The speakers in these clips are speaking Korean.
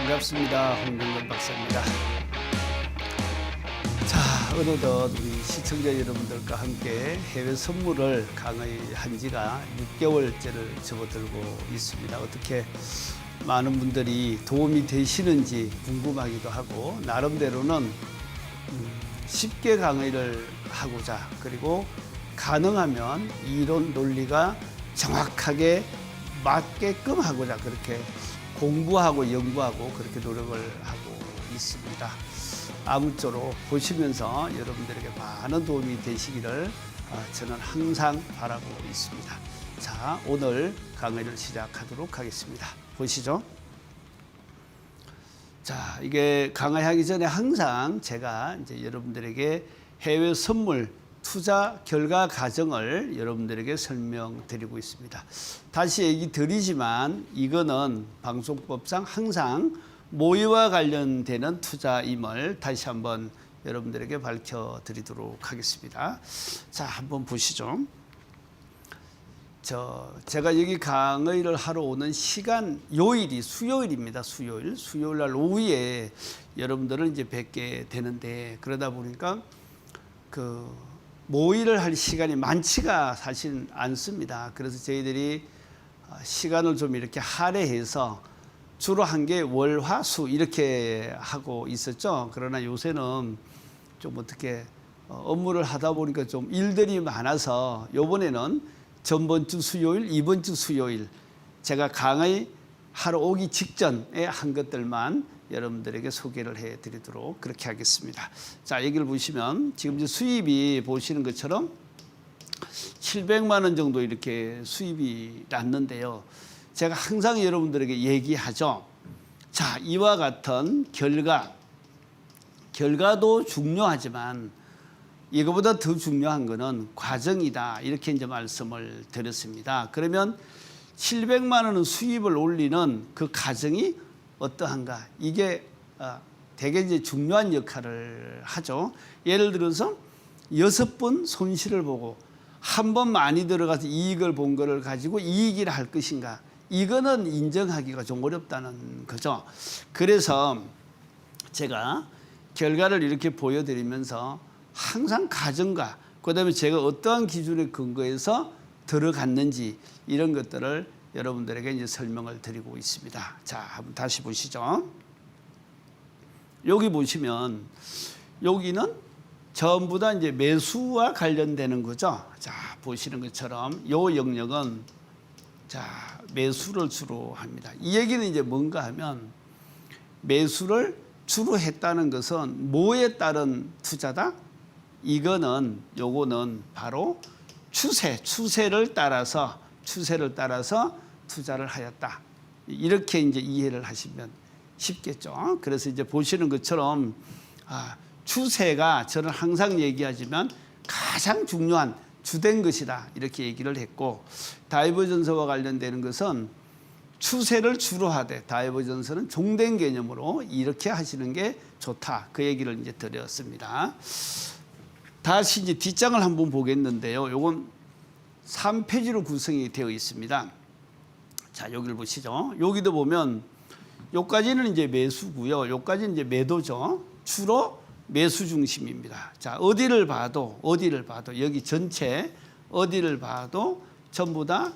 반갑습니다. 홍정근 박사입니다. 자, 어느덧 우리 시청자 여러분들과 함께 해외 선물을 강의한 지가 6개월째를 접어들고 있습니다. 어떻게 많은 분들이 도움이 되시는지 궁금하기도 하고, 나름대로는 쉽게 강의를 하고자, 그리고 가능하면 이론 논리가 정확하게 맞게끔 하고자 그렇게 공부하고 연구하고 그렇게 노력을 하고 있습니다. 아무쪼록 보시면서 여러분들에게 많은 도움이 되시기를 저는 항상 바라고 있습니다. 자, 오늘 강의를 시작하도록 하겠습니다. 보시죠. 자, 이게 강의하기 전에 항상 제가 이제 여러분들에게 해외 선물 투자 결과 과정을 여러분들에게 설명드리고 있습니다. 다시 얘기 드리지만 이거는 방송법상 항상 모의와 관련되는 투자임을 다시 한번 여러분들에게 밝혀드리도록 하겠습니다. 자, 한번 보시죠. 제가 여기 강의를 하러 오는 시간 요일이 수요일입니다. 수요일 날 오후에 여러분들은 이제 뵙게 되는데, 그러다 보니까 모의를 할 시간이 많지가 사실 않습니다. 그래서 저희들이 시간을 좀 이렇게 할애해서 주로 한 게 월, 화, 수 이렇게 하고 있었죠. 그러나 요새는 좀 어떻게 업무를 하다 보니까 좀 일들이 많아서 요번에는 전번 주 수요일, 이번 주 수요일 제가 강의 하러 오기 직전에 한 것들만 여러분들에게 소개를 해드리도록 그렇게 하겠습니다. 자, 여기를 보시면 지금 이제 수입이 보시는 것처럼 700만 원 정도 이렇게 수입이 났는데요. 제가 항상 여러분들에게 얘기하죠. 자, 이와 같은 결과도 중요하지만 이거보다 더 중요한 것은 과정이다. 이렇게 이제 말씀을 드렸습니다. 그러면 700만 원의 수입을 올리는 그 과정이 어떠한가? 이게 되게 이제 중요한 역할을 하죠. 예를 들어서 6번 손실을 보고 한 번 많이 들어가서 이익을 본 거를 가지고 이익이라 할 것인가? 이거는 인정하기가 좀 어렵다는 거죠. 그래서 제가 결과를 이렇게 보여드리면서 항상 가정과 그다음에 제가 어떠한 기준에 근거해서 들어갔는지 이런 것들을 여러분들에게 이제 설명을 드리고 있습니다. 자, 한번 다시 보시죠. 여기 보시면 여기는 전부 다 이제 매수와 관련되는 거죠. 자, 보시는 것처럼 요 영역은 자, 매수를 주로 합니다. 이 얘기는 이제 뭔가 하면 매수를 주로 했다는 것은 뭐에 따른 투자다? 이거는 요거는 바로 추세를 따라서 투자를 하였다. 이렇게 이제 이해를 하시면 쉽겠죠. 그래서 이제 보시는 것처럼 추세가 저는 항상 얘기하지만 가장 중요한 주된 것이다. 이렇게 얘기를 했고, 다이버전스와 관련되는 것은 추세를 주로 하되 다이버전스는 종된 개념으로 이렇게 하시는 게 좋다. 그 얘기를 이제 드렸습니다. 다시 이제 뒷장을 한번 보겠는데요. 요건 3페이지로 구성이 되어 있습니다. 자, 여기를 보시죠. 여기도 보면 요까지는 이제 매수고요. 요까지는 이제 매도죠. 주로 매수 중심입니다. 자, 어디를 봐도 여기 전체 어디를 봐도 전부 다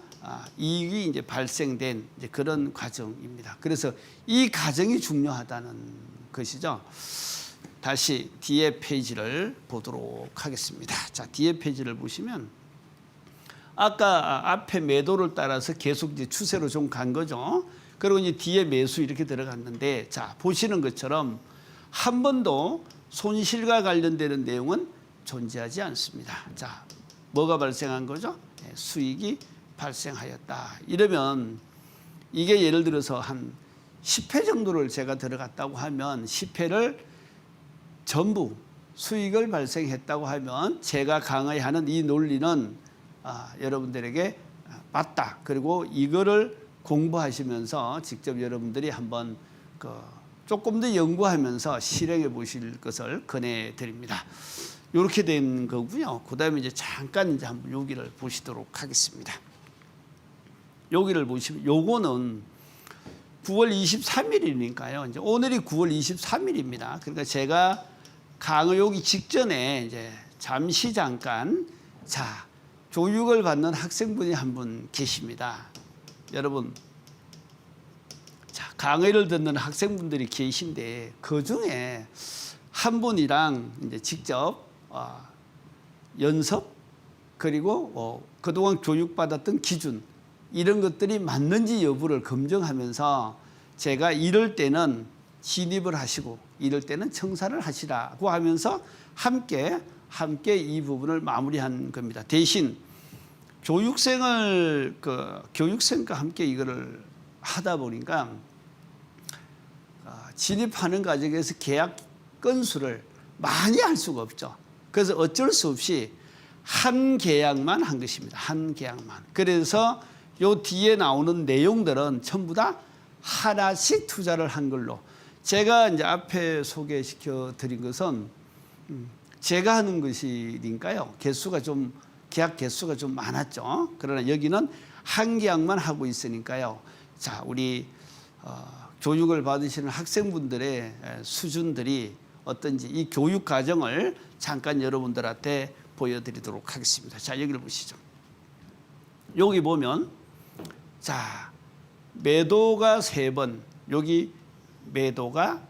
이익이 이제 발생된 이제 그런 과정입니다. 그래서 이 과정이 중요하다는 것이죠. 다시 뒤에 페이지를 보도록 하겠습니다. 자, 뒤에 페이지를 보시면 아까 앞에 매도를 따라서 계속 이제 추세로 좀 간 거죠. 그리고 이제 뒤에 매수 이렇게 들어갔는데, 자, 보시는 것처럼 한 번도 손실과 관련되는 내용은 존재하지 않습니다. 자, 뭐가 발생한 거죠? 수익이 발생하였다. 이러면 이게 예를 들어서 한 10회 정도를 제가 들어갔다고 하면 10회를 전부 수익을 발생했다고 하면 제가 강의하는 이 논리는 여러분들에게 맞다. 그리고 이거를 공부하시면서 직접 여러분들이 한번 조금 더 연구하면서 실행해 보실 것을 권해드립니다. 이렇게 된 거고요. 그 다음에 이제 잠깐 이제 한번 여기를 보시도록 하겠습니다. 여기를 보시면 요거는 9월 23일이니까요. 이제 오늘이 9월 23일입니다. 그러니까 제가 강의 오기 직전에 이제 잠시 잠깐 자, 교육을 받는 학생분이 한 분 계십니다. 여러분, 자, 강의를 듣는 학생분들이 계신데 그 중에 한 분이랑 이제 직접 연습 그리고 그동안 교육받았던 기준 이런 것들이 맞는지 여부를 검증하면서 제가 이럴 때는 진입을 하시고 이럴 때는 청사를 하시라고 하면서 함께 이 부분을 마무리한 겁니다. 대신 교육생과 함께 이거를 하다 보니까 진입하는 과정에서 계약 건수를 많이 할 수가 없죠. 그래서 어쩔 수 없이 한 계약만 한 것입니다. 한 계약만. 그래서 요 뒤에 나오는 내용들은 전부 다 하나씩 투자를 한 걸로. 제가 이제 앞에 소개시켜 드린 것은 제가 하는 것이니까요. 계약 개수가 좀 많았죠. 그러나 여기는 한 계약만 하고 있으니까요. 자, 우리 교육을 받으시는 학생분들의 수준들이 어떤지 이 교육 과정을 잠깐 여러분들한테 보여드리도록 하겠습니다. 자, 여기를 보시죠. 여기 보면 자, 매도가 3번, 여기 매도가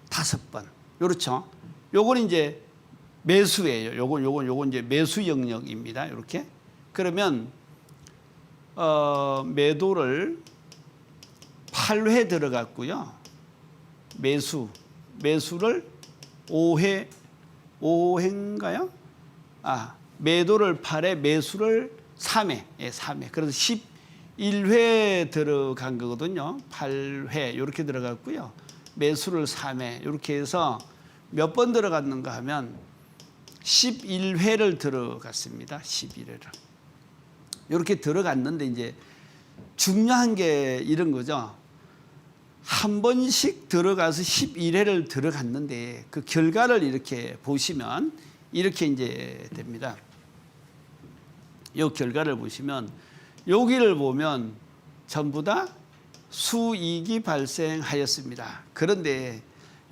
5번. 그렇죠? 요건 이제 매수예요. 요건 이제 매수 영역입니다. 이렇게. 그러면 매도를 8회 들어갔고요. 매수를 5회인가요? 매도를 8회, 매수를 3회. 예, 3회. 그래서 11회 들어간 거거든요. 8회 이렇게 들어갔고요. 매수를 3회 이렇게 해서 몇 번 들어갔는가 하면 11회를 들어갔습니다. 11회를. 이렇게 들어갔는데 이제 중요한 게 이런 거죠. 한 번씩 들어가서 11회를 들어갔는데 그 결과를 이렇게 보시면 이렇게 이제 됩니다. 이 결과를 보시면 여기를 보면 전부 다 수익이 발생하였습니다. 그런데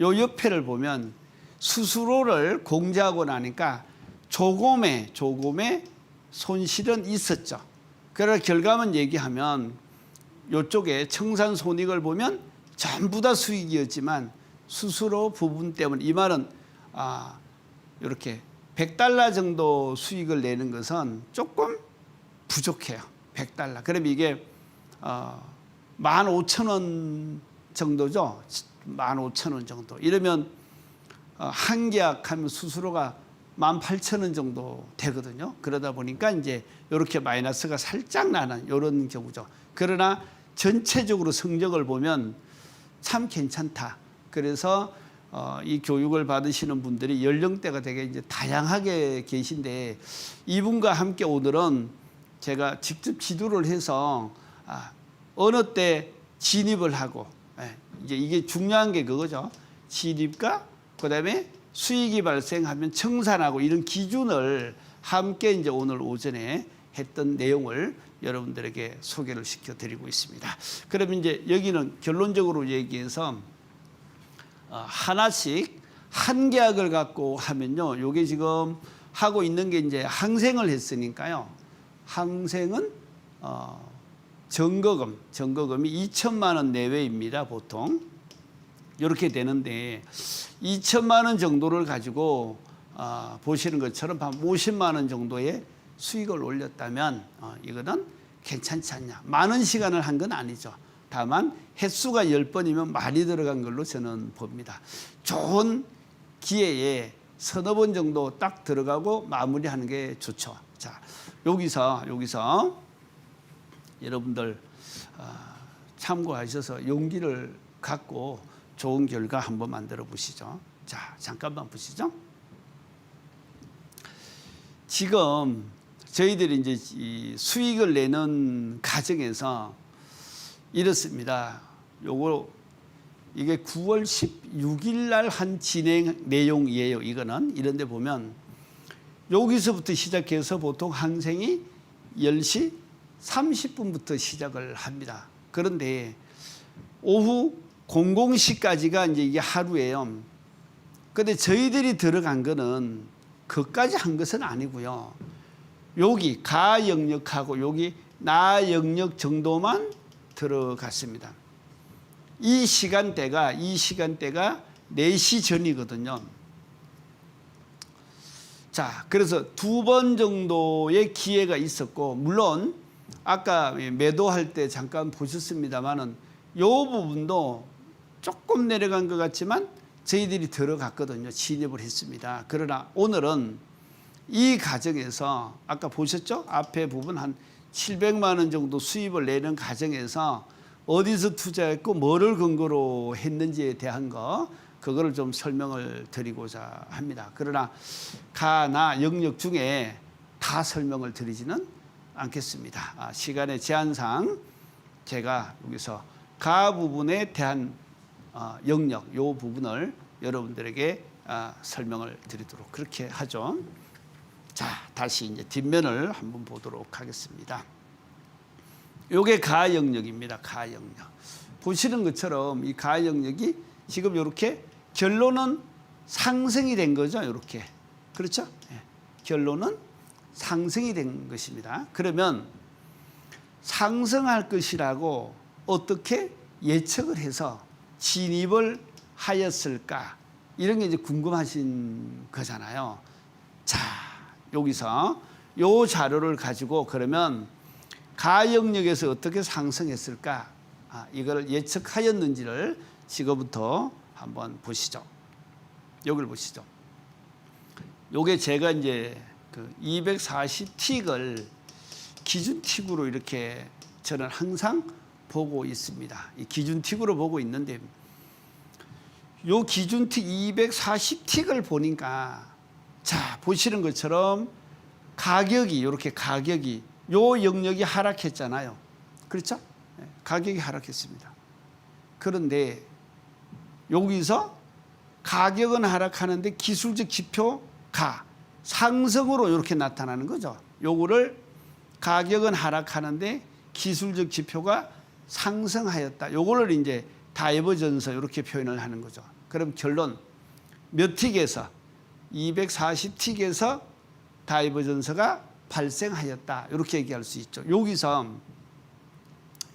요 옆에를 보면 수수료를 공제하고 나니까 조금의 손실은 있었죠. 그러나 결과만 얘기하면 이쪽에 청산손익을 보면 전부 다 수익이었지만 수수료 부분 때문에 이 말은 이렇게 $100 정도 수익을 내는 것은 조금 부족해요. $100. 그럼 이게 15,000원 정도죠. 15,000원 정도. 이러면 한 계약하면 수수료가 18,000원 정도 되거든요. 그러다 보니까 이제 이렇게 마이너스가 살짝 나는 이런 경우죠. 그러나 전체적으로 성적을 보면 참 괜찮다. 그래서 이 교육을 받으시는 분들이 연령대가 되게 이제 다양하게 계신데 이분과 함께 오늘은 제가 직접 지도를 해서 어느 때 진입을 하고 이제 이게 중요한 게 그거죠. 진입과 그다음에 수익이 발생하면 청산하고 이런 기준을 함께 이제 오늘 오전에 했던 내용을 여러분들에게 소개를 시켜드리고 있습니다. 그러면 이제 여기는 결론적으로 얘기해서 하나씩 한 계약을 갖고 하면요. 요게 지금 하고 있는 게 이제 항생을 했으니까요. 항생은 정거금이 2천만 원 내외입니다. 보통 이렇게 되는데 2천만 원 정도를 가지고 보시는 것처럼 한 50만 원 정도의 수익을 올렸다면 이거는 괜찮지 않냐. 많은 시간을 한 건 아니죠. 다만 횟수가 10번이면 많이 들어간 걸로 저는 봅니다. 좋은 기회에 서너 번 정도 딱 들어가고 마무리하는 게 좋죠. 자, 여기서 여러분들 참고하셔서 용기를 갖고 좋은 결과 한번 만들어 보시죠. 자, 잠깐만 보시죠. 지금 저희들이 이제 이 수익을 내는 과정에서 이렇습니다. 이게 9월 16일 날 한 진행 내용이에요. 이거는 이런데 보면 여기서부터 시작해서 보통 항생이 10시 30분부터 시작을 합니다. 그런데 오후 00시까지가 이제 이게 하루예요. 근데 저희들이 들어간 거는 그까지 한 것은 아니고요. 여기 가 영역하고 여기 나 영역 정도만 들어갔습니다. 이 시간대가 4시 전이거든요. 자, 그래서 2번 정도의 기회가 있었고, 물론 아까 매도할 때 잠깐 보셨습니다만은 이 부분도 조금 내려간 것 같지만 저희들이 들어갔거든요. 진입을 했습니다. 그러나 오늘은 이 과정에서 아까 보셨죠? 앞에 부분 한 700만 원 정도 수입을 내는 과정에서 어디서 투자했고 뭐를 근거로 했는지에 대한 그거를 좀 설명을 드리고자 합니다. 그러나 가나 영역 중에 다 설명을 드리지는 않겠습니다. 시간의 제한상 제가 여기서 가 부분에 대한 영역 이 부분을 여러분들에게 설명을 드리도록 그렇게 하죠. 자, 다시 이제 뒷면을 한번 보도록 하겠습니다. 요게 가 영역입니다. 가 영역. 보시는 것처럼 이 가 영역이 지금 이렇게 결론은 상승이 된 거죠. 이렇게. 그렇죠? 예. 결론은 상승이 된 것입니다. 그러면 상승할 것이라고 어떻게 예측을 해서 진입을 하였을까? 이런 게 이제 궁금하신 거잖아요. 자, 여기서 요 자료를 가지고 그러면 가 영역에서 어떻게 상승했을까? 이걸 예측하였는지를 지금부터 한번 보시죠. 여기를 보시죠. 요게 제가 이제 그 240틱을 기준 틱으로 이렇게 저는 항상 보고 있습니다. 이 기준 틱으로 보고 있는데 요 기준 틱 240틱을 보니까 자, 보시는 것처럼 가격이 이렇게 가격이 요 영역이 하락했잖아요. 그렇죠? 가격이 하락했습니다. 그런데 여기서 가격은 하락하는데 기술적 지표가 상승으로 이렇게 나타나는 거죠. 요거를 가격은 하락하는데 기술적 지표가 상승하였다. 요거를 이제 다이버전서 이렇게 표현을 하는 거죠. 그럼 결론 몇 틱에서 240틱에서 다이버전서가 발생하였다. 이렇게 얘기할 수 있죠. 여기서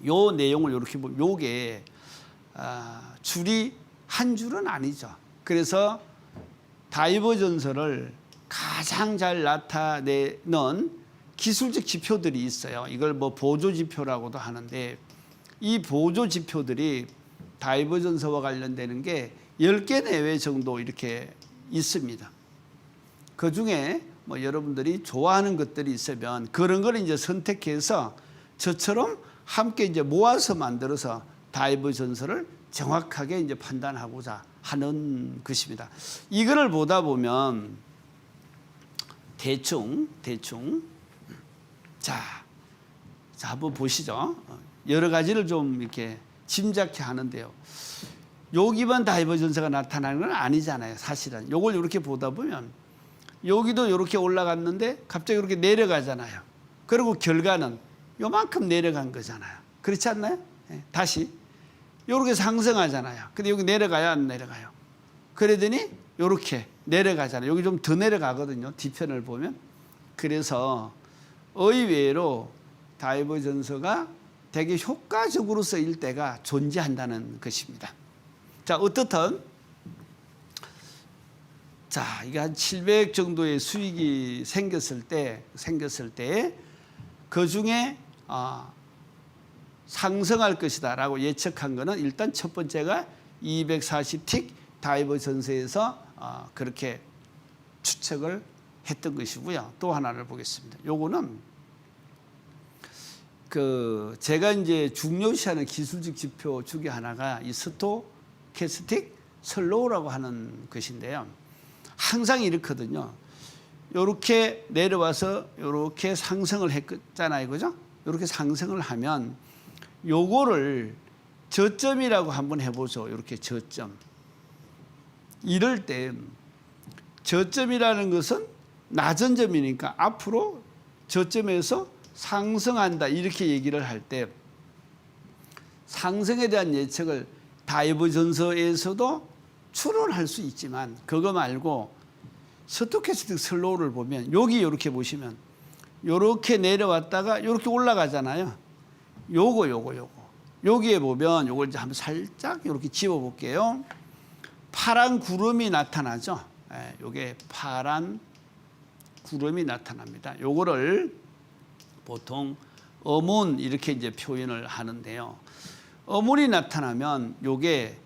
요 내용을 이렇게 보면 요게 줄이 한 줄은 아니죠. 그래서 다이버전서를 가장 잘 나타내는 기술적 지표들이 있어요. 이걸 뭐 보조 지표라고도 하는데 이 보조 지표들이 다이버전서와 관련되는 게 10개 내외 정도 이렇게 있습니다. 그 중에 뭐 여러분들이 좋아하는 것들이 있으면 그런 걸 이제 선택해서 저처럼 함께 이제 모아서 만들어서 다이버전서를 정확하게 이제 판단하고자 하는 것입니다. 이거를 보다 보면 대충 자 한번 보시죠. 여러 가지를 좀 이렇게 짐작해 하는데요. 여기만 다이버전서가 나타나는 건 아니잖아요. 사실은 요걸 이렇게 보다 보면 여기도 이렇게 올라갔는데 갑자기 이렇게 내려가잖아요. 그리고 결과는 요만큼 내려간 거잖아요. 그렇지 않나요? 네, 다시 이렇게 상승하잖아요. 근데 여기 내려가요, 안 내려가요? 그러더니 이렇게 내려가잖아요. 여기 좀 더 내려가거든요. 뒤편을 보면. 그래서 의외로 다이버전서가 되게 효과적으로 쓰일 때가 존재한다는 것입니다. 자, 어떻든 자, 이게 한 700 정도의 수익이 생겼을 때 그 중에 상승할 것이다라고 예측한 거는 일단 첫 번째가 240틱 다이버전서에서 그렇게 추측을 했던 것이고요. 또 하나를 보겠습니다. 요거는 그 제가 이제 중요시하는 기술적 지표 중에 하나가 이 스토캐스틱 슬로우라고 하는 것인데요. 항상 이렇거든요. 이렇게 내려와서 이렇게 상승을 했잖아요. 그죠? 이렇게 상승을 하면 요거를 저점이라고 한번 해보죠. 이렇게 저점. 이럴 때 저점이라는 것은 낮은 점이니까 앞으로 저점에서 상승한다 이렇게 얘기를 할 때 상승에 대한 예측을 다이버전서에서도 추론할 수 있지만 그거 말고 스토캐스틱 슬로우를 보면 여기 이렇게 보시면 이렇게 내려왔다가 이렇게 올라가잖아요. 요거 여기에 보면 요걸 이제 한번 살짝 이렇게 집어 볼게요. 파란 구름이 나타나죠. 요게 파란 구름이 나타납니다. 요거를 보통 어문 이렇게 이제 표현을 하는데요. 어문이 나타나면 요게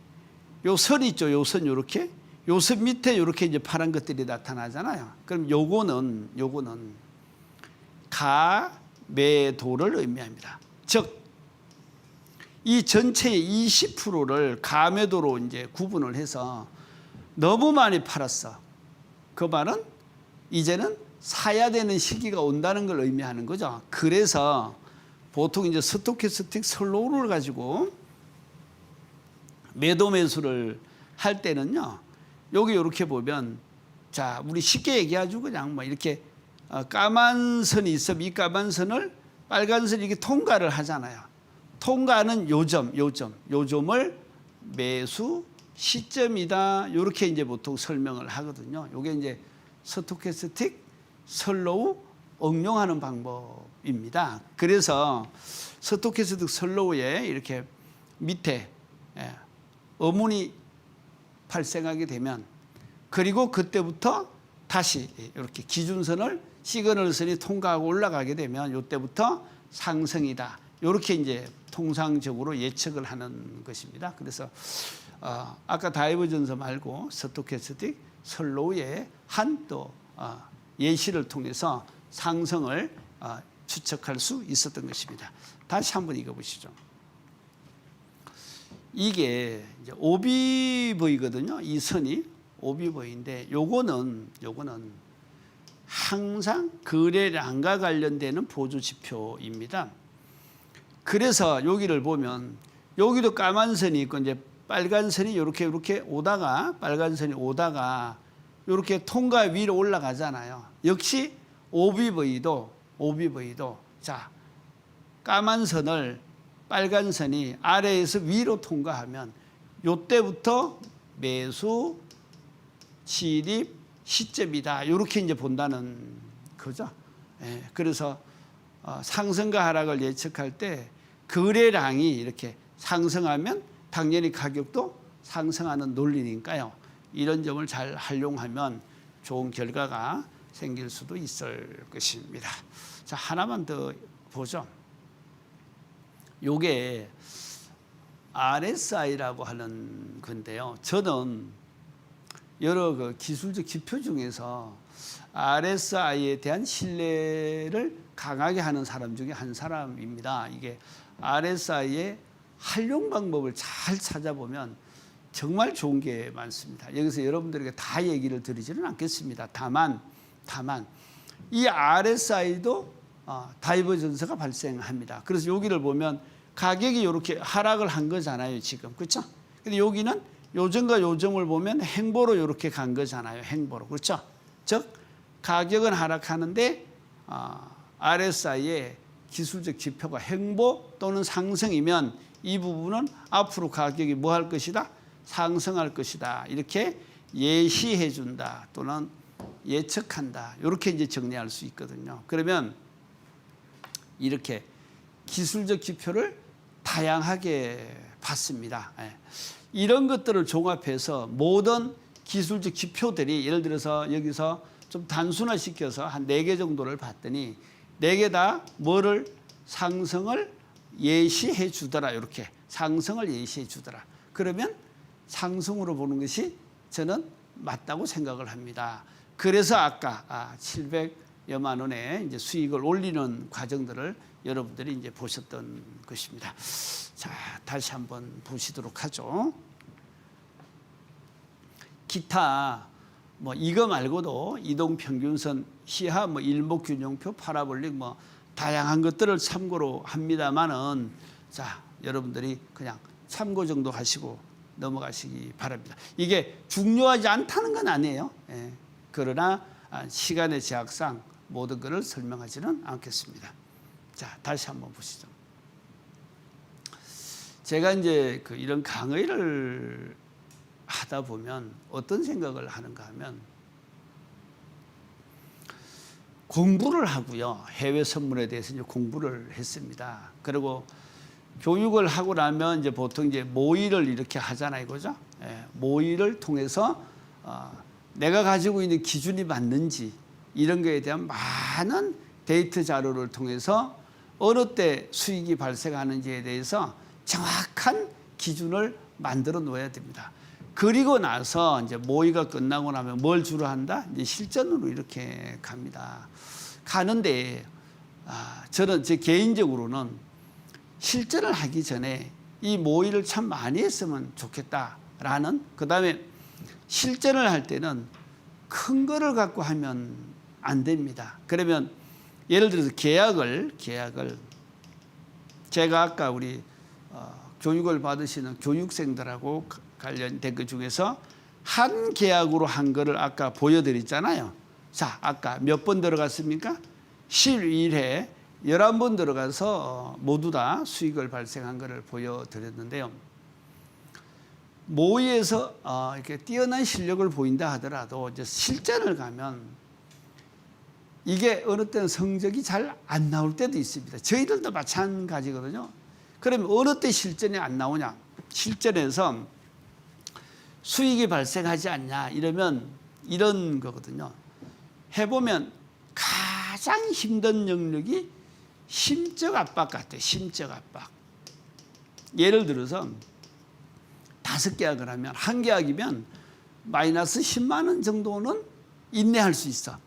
요 선 있죠. 요 선 요렇게 요 선 밑에 요렇게 이제 파란 것들이 나타나잖아요. 그럼 요거는 가매도를 의미합니다. 즉 이 전체의 20%를 가매도로 이제 구분을 해서 너무 많이 팔았어. 그 말은 이제는 사야 되는 시기가 온다는 걸 의미하는 거죠. 그래서 보통 이제 스토캐스틱 슬로우를 가지고 매도 매수를 할 때는요. 여기 이렇게 보면 자, 우리 쉽게 얘기하죠. 그냥 뭐 이렇게 까만 선이 있으면 이 까만 선을 빨간 선이 이렇게 통과를 하잖아요. 통과는 요점을 매수 시점이다. 이렇게 이제 보통 설명을 하거든요. 이게 이제 스토캐스틱 슬로우 응용하는 방법입니다. 그래서 스토캐스틱 슬로우에 이렇게 밑에 어문이 발생하게 되면 그리고 그때부터 다시 이렇게 기준선을 시그널선이 통과하고 올라가게 되면 이때부터 상승이다. 이렇게 이제 통상적으로 예측을 하는 것입니다. 그래서 아까 다이버전서 말고 스토캐스틱 슬로우의 한 또 예시를 통해서 상승을 추측할 수 있었던 것입니다. 다시 한번 읽어보시죠. 이게 이제 OBV거든요. 이 선이 OBV인데 요거는 항상 거래량과 관련되는 보조 지표입니다. 그래서 여기를 보면 여기도 까만 선이 있고 이제 빨간 선이 이렇게 오다가 빨간 선이 오다가 이렇게 통과 위로 올라가잖아요. 역시 OBV도 자, 까만 선을 빨간 선이 아래에서 위로 통과하면 요때부터 매수 진입 시점이다. 이렇게 이제 본다는 거죠. 그래서 상승과 하락을 예측할 때 거래량이 이렇게 상승하면 당연히 가격도 상승하는 논리니까요. 이런 점을 잘 활용하면 좋은 결과가 생길 수도 있을 것입니다. 자, 하나만 더 보죠. 요게 RSI라고 하는 건데요. 저는 여러 그 기술적 지표 중에서 RSI에 대한 신뢰를 강하게 하는 사람 중에 한 사람입니다. 이게 RSI의 활용 방법을 잘 찾아보면 정말 좋은 게 많습니다. 여기서 여러분들에게 다 얘기를 드리지는 않겠습니다. 다만 이 RSI도 다이버전스가 발생합니다. 그래서 여기를 보면 가격이 이렇게 하락을 한 거잖아요, 지금. 그렇죠? 근데 여기는 요점과 요점을 보면 행보로 이렇게 간 거잖아요, 행보로. 그렇죠? 즉 가격은 하락하는데 RSI의 기술적 지표가 행보 또는 상승이면 이 부분은 앞으로 가격이 뭐 할 것이다? 상승할 것이다. 이렇게 예시해 준다 또는 예측한다. 이렇게 이제 정리할 수 있거든요. 그러면 이렇게 기술적 지표를 다양하게 봤습니다. 이런 것들을 종합해서 모든 기술적 지표들이 예를 들어서 여기서 좀 단순화시켜서 한 4개 정도를 봤더니 4개 다 뭐를 상승을 예시해 주더라. 이렇게 상승을 예시해 주더라. 그러면 상승으로 보는 것이 저는 맞다고 생각을 합니다. 그래서 아까 700여만 원의 이제 수익을 올리는 과정들을 여러분들이 이제 보셨던 것입니다. 자, 다시 한번 보시도록 하죠. 기타 뭐 이거 말고도 이동평균선, 시하, 뭐 일목균형표, 파라볼릭 뭐 다양한 것들을 참고로 합니다만은 자, 여러분들이 그냥 참고 정도 하시고 넘어가시기 바랍니다. 이게 중요하지 않다는 건 아니에요. 그러나 시간의 제약상 모든 것을 설명하지는 않겠습니다. 자, 다시 한번 보시죠. 제가 이제 이런 강의를 하다 보면 어떤 생각을 하는가 하면 공부를 하고요. 해외 선물에 대해서 이제 공부를 했습니다. 그리고 교육을 하고 나면 이제 보통 이제 모의를 이렇게 하잖아요. 그죠? 예, 모의를 통해서 내가 가지고 있는 기준이 맞는지 이런 거에 대한 많은 데이터 자료를 통해서 어느 때 수익이 발생하는지에 대해서 정확한 기준을 만들어 놓아야 됩니다. 그리고 나서 이제 모의가 끝나고 나면 뭘 주로 한다? 이제 실전으로 이렇게 갑니다. 가는데 저는 제 개인적으로는 실전을 하기 전에 이 모의를 참 많이 했으면 좋겠다라는, 그다음에 실전을 할 때는 큰 거를 갖고 하면 안 됩니다. 그러면 예를 들어서 계약을 제가 아까 우리 교육을 받으시는 교육생들하고 관련된 것 중에서 한 계약으로 한 거를 아까 보여드렸잖아요. 자, 아까 몇 번 들어갔습니까? 11회 11번 들어가서 모두 다 수익을 발생한 것을 보여드렸는데요. 모의에서 이렇게 뛰어난 실력을 보인다 하더라도 이제 실전을 가면 이게 어느 때는 성적이 잘 안 나올 때도 있습니다. 저희들도 마찬가지거든요. 그러면 어느 때 실전이 안 나오냐? 실전에서 수익이 발생하지 않냐? 이러면 이런 거거든요. 해보면 가장 힘든 영역이 심적 압박 같아요. 심적 압박. 예를 들어서 5계약을 하면 한 계약이면 마이너스 10만 원 정도는 인내할 수 있어.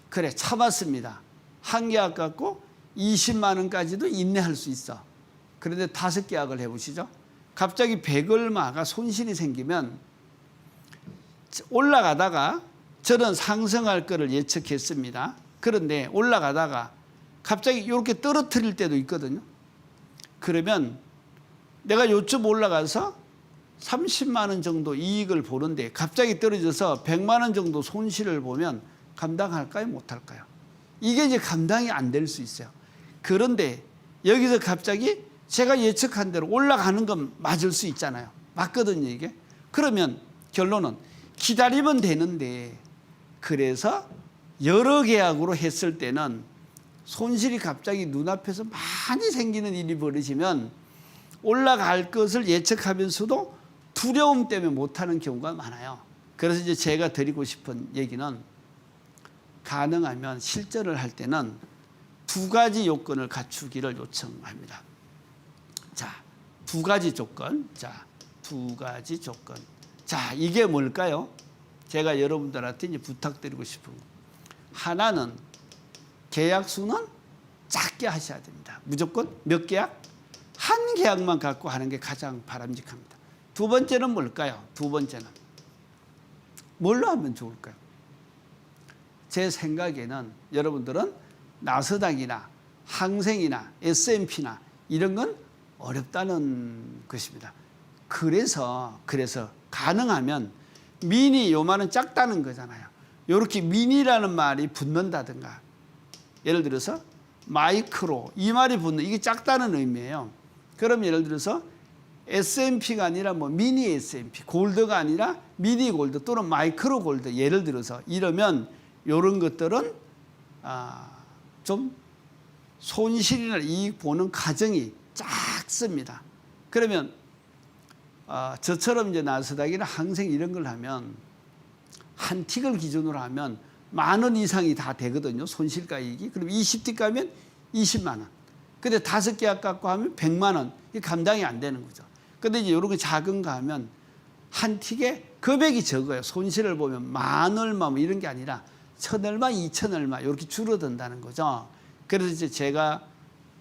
그래, 참았습니다. 한 계약 갖고 20만 원까지도 인내할 수 있어. 그런데 5계약을 해보시죠. 갑자기 100 얼마가 손실이 생기면 올라가다가 저는 상승할 거를 예측했습니다. 그런데 올라가다가 갑자기 이렇게 떨어뜨릴 때도 있거든요. 그러면 내가 요쯤 올라가서 30만 원 정도 이익을 보는데 갑자기 떨어져서 100만 원 정도 손실을 보면 감당할까요? 못할까요? 이게 이제 감당이 안 될 수 있어요. 그런데 여기서 갑자기 제가 예측한 대로 올라가는 건 맞을 수 있잖아요. 맞거든요, 이게. 그러면 결론은 기다리면 되는데, 그래서 여러 계약으로 했을 때는 손실이 갑자기 눈앞에서 많이 생기는 일이 벌어지면 올라갈 것을 예측하면서도 두려움 때문에 못하는 경우가 많아요. 그래서 이제 제가 드리고 싶은 얘기는 가능하면 실전을 할 때는 2가지 요건을 갖추기를 요청합니다. 자, 2가지 조건. 자, 2가지 조건. 자, 이게 뭘까요? 제가 여러분들한테 이제 부탁드리고 싶은 거. 하나는 계약 수는 작게 하셔야 됩니다. 무조건 몇 계약? 한 계약만 갖고 하는 게 가장 바람직합니다. 2번째는 뭘까요? 2번째는 뭘로 하면 좋을까요? 제 생각에는 여러분들은 나스닥이나 항생이나 S&P나 이런 건 어렵다는 것입니다. 그래서 가능하면 미니 요만은 작다는 거잖아요. 이렇게 미니라는 말이 붙는다든가, 예를 들어서 마이크로 이 말이 붙는, 이게 작다는 의미예요. 그럼 예를 들어서 S&P가 아니라 뭐 미니 S&P, 골드가 아니라 미니 골드 또는 마이크로 골드, 예를 들어서 이러면 이런 것들은 좀 손실이나 이익 보는 과정이 작습니다. 그러면 저처럼 이제 나스닥이나 항생 이런 걸 하면 한 틱을 기준으로 하면 10,000원 이상이 다 되거든요. 손실가 이익이. 그럼 20틱 가면 20만 원. 근데 5계약 갖고 하면 100만 원. 이게 감당이 안 되는 거죠. 근데 이제 이런 거 작은 거 하면 한 틱에 금액이 적어요. 손실을 보면 10,000 얼마 뭐 이런 게 아니라 1,000 얼마, 2,000 얼마 이렇게 줄어든다는 거죠. 그래서 이제 제가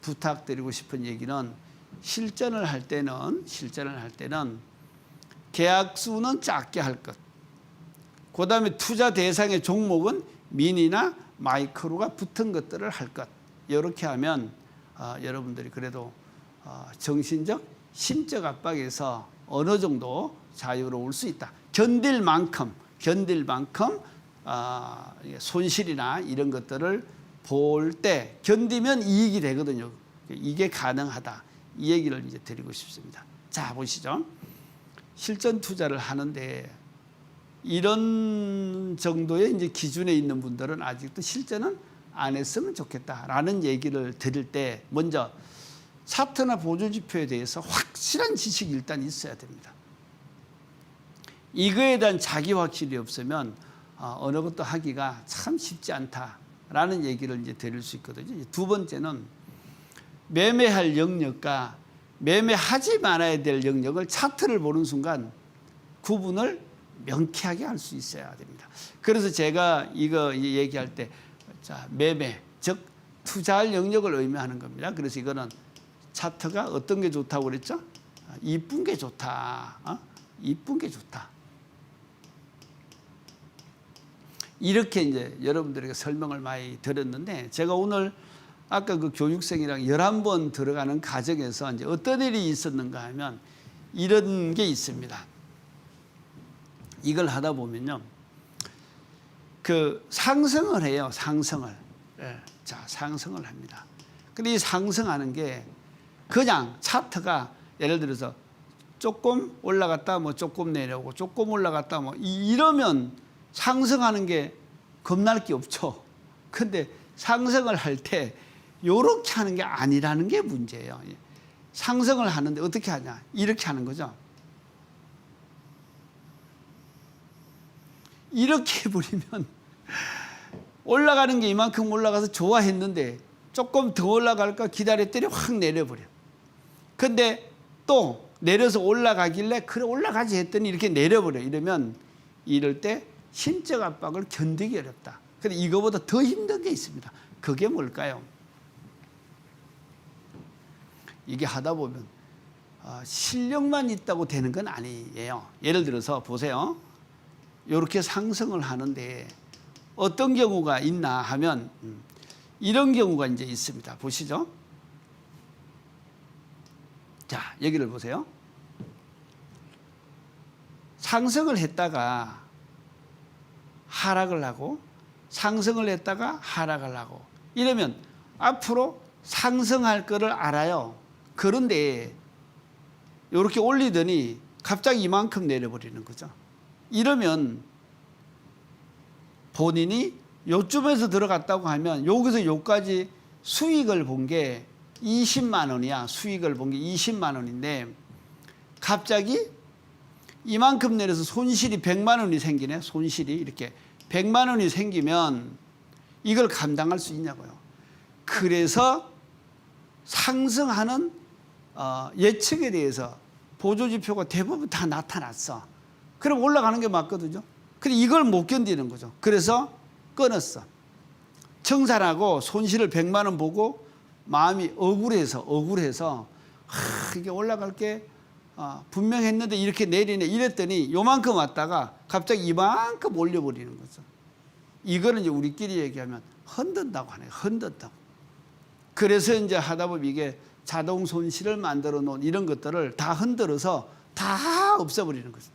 부탁드리고 싶은 얘기는 실전을 할 때는 계약 수는 작게 할 것. 그다음에 투자 대상의 종목은 미니나 마이크로가 붙은 것들을 할 것. 이렇게 하면 여러분들이 그래도 정신적, 심적 압박에서 어느 정도 자유로울 수 있다. 견딜 만큼 손실이나 이런 것들을 볼 때 견디면 이익이 되거든요. 이게 가능하다. 이 얘기를 이제 드리고 싶습니다. 자, 보시죠. 실전 투자를 하는데 이런 정도의 이제 기준에 있는 분들은 아직도 실전은 안 했으면 좋겠다라는 얘기를 드릴 때 먼저 차트나 보조지표에 대해서 확실한 지식이 일단 있어야 됩니다. 이거에 대한 자기 확실이 없으면 어느 것도 하기가 참 쉽지 않다라는 얘기를 이제 드릴 수 있거든요. 두 번째는 매매할 영역과 매매하지 말아야 될 영역을 차트를 보는 순간 구분을 명쾌하게 할 수 있어야 됩니다. 그래서 제가 이거 얘기할 때 자, 매매, 즉 투자할 영역을 의미하는 겁니다. 그래서 이거는 차트가 어떤 게 좋다고 그랬죠? 이쁜 게 좋다. 이쁜 게 좋다. 이렇게 이제 여러분들에게 설명을 많이 드렸는데 제가 오늘 아까 그 교육생이랑 11번 들어가는 과정에서 이제 어떤 일이 있었는가 하면 이런 게 있습니다. 이걸 하다 보면요. 그 상승을 해요. 상승을. 네. 자, 상승을 합니다. 근데 이 상승하는 게 그냥 차트가 예를 들어서 조금 올라갔다 뭐 조금 내려오고 조금 올라갔다 뭐 이러면 상승하는 게 겁날 게 없죠. 근데 상승을 할 때 요렇게 하는 게 아니라는 게 문제예요. 상승을 하는데 어떻게 하냐? 이렇게 하는 거죠. 이렇게 해버리면 올라가는 게 이만큼 올라가서 좋아했는데 조금 더 올라갈까 기다렸더니 확 내려버려. 근데 또 내려서 올라가길래 그래 올라가지 했더니 이렇게 내려버려. 이러면 이럴 때 심적 압박을 견디기 어렵다. 근데 이거보다 더 힘든 게 있습니다. 그게 뭘까요? 이게 하다 보면 실력만 있다고 되는 건 아니에요. 예를 들어서 보세요. 이렇게 상승을 하는데 어떤 경우가 있나 하면 이런 경우가 이제 있습니다. 보시죠. 자, 여기를 보세요. 상승을 했다가 하락을 하고 상승을 했다가 하락을 하고 이러면 앞으로 상승할 거를 알아요. 그런데 이렇게 올리더니 갑자기 이만큼 내려버리는 거죠. 이러면 본인이 요쯤에서 들어갔다고 하면 여기서 여기까지 수익을 본 게 20만 원이야. 수익을 본 게 20만 원인데 갑자기 이만큼 내려서 손실이 100만 원이 생기네. 손실이 이렇게 100만 원이 생기면 이걸 감당할 수 있냐고요. 그래서 상승하는 예측에 대해서 보조지표가 대부분 다 나타났어. 그럼 올라가는 게 맞거든요. 근데 이걸 못 견디는 거죠. 그래서 끊었어. 청산하고 손실을 100만 원 보고 마음이 억울해서 이게 올라갈 게 분명했는데 이렇게 내리네 이랬더니 요만큼 왔다가 갑자기 이만큼 올려버리는 거죠. 이거는 이제 우리끼리 얘기하면 흔든다고 하네요. 흔든다고. 그래서 이제 하다 보면 이게 자동 손실을 만들어 놓은 이런 것들을 다 흔들어서 다 없애버리는 거죠.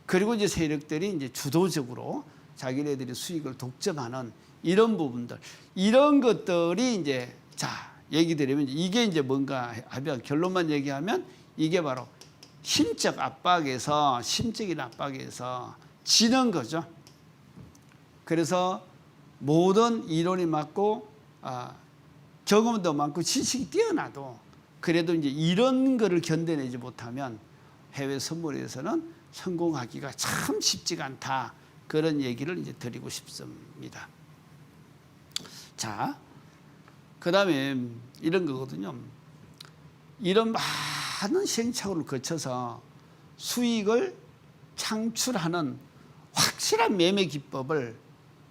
그리고 이제 세력들이 이제 주도적으로 자기네들이 수익을 독점하는 이런 부분들, 이런 것들이 이제 자, 얘기 드리면 이게 이제 뭔가 하면 결론만 얘기하면 이게 바로 심적인 압박에서 지는 거죠. 그래서 모든 이론이 맞고 경험도 많고 지식이 뛰어나도 그래도 이제 이런 거를 견뎌내지 못하면 해외 선물에서는 성공하기가 참 쉽지가 않다. 그런 얘기를 이제 드리고 싶습니다. 자, 그 다음에 이런 거거든요. 이런 많은 시행착오를 거쳐서 수익을 창출하는 확실한 매매 기법을